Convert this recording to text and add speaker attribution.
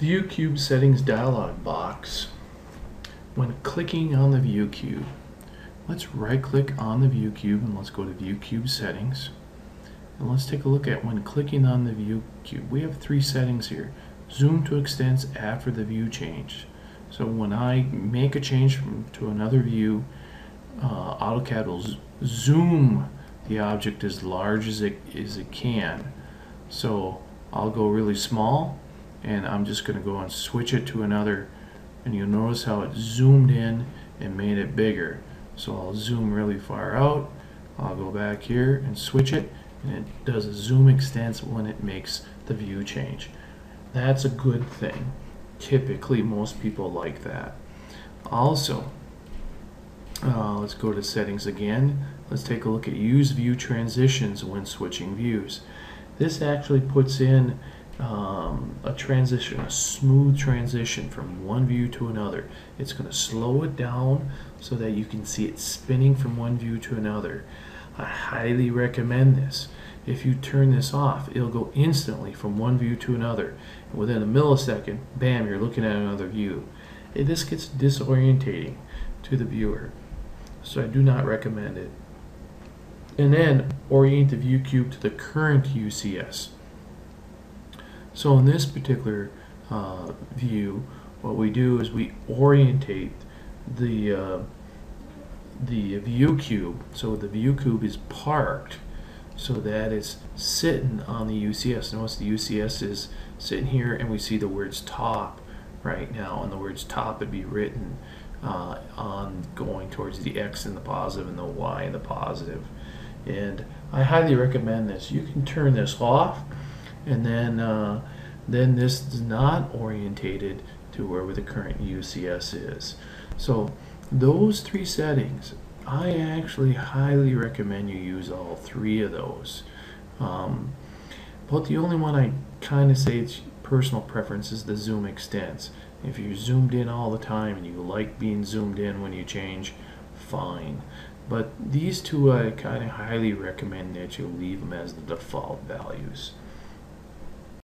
Speaker 1: View Cube Settings dialog box. When clicking on the View Cube, let's right click on the View Cube and let's go to View Cube Settings. And let's take a look at when clicking on the View Cube. We have three settings here. Zoom to extents after the view change. So when I make a change to another view, AutoCAD will zoom the object as large as it can. So I'll go really small, and I'm just going to go and switch it to another, and you'll notice how it zoomed in and made it bigger. So I'll zoom really far out, I'll go back here and switch it, and it does a zoom extents when it makes the view change. That's a good thing. Typically most people like that. Also, let's go to settings again. Let's take a look at use view transitions when switching views. This actually puts in a transition, a smooth transition from one view to another. It's going to slow it down so that you can see it spinning from one view to another. I highly recommend this. If you turn this off, it'll go instantly from one view to another. And within a millisecond, bam, you're looking at another view. This gets disorientating to the viewer, so I do not recommend it. And then orient the view cube to the current UCS. So in this particular view, what we do is we orientate the view cube, so the view cube is parked so that it's sitting on the UCS. Notice the UCS is sitting here, and we see the words top right now, and the words top would be written on going towards the X in the positive and the Y in the positive. And I highly recommend this. You can turn this off, and then this is not orientated to wherever the current UCS is. So those three settings, I actually highly recommend you use all three of those. But the only one I kind of say it's personal preference is the zoom extents. If you're zoomed in all the time and you like being zoomed in when you change, fine. But these two I kind of highly recommend that you leave them as the default values.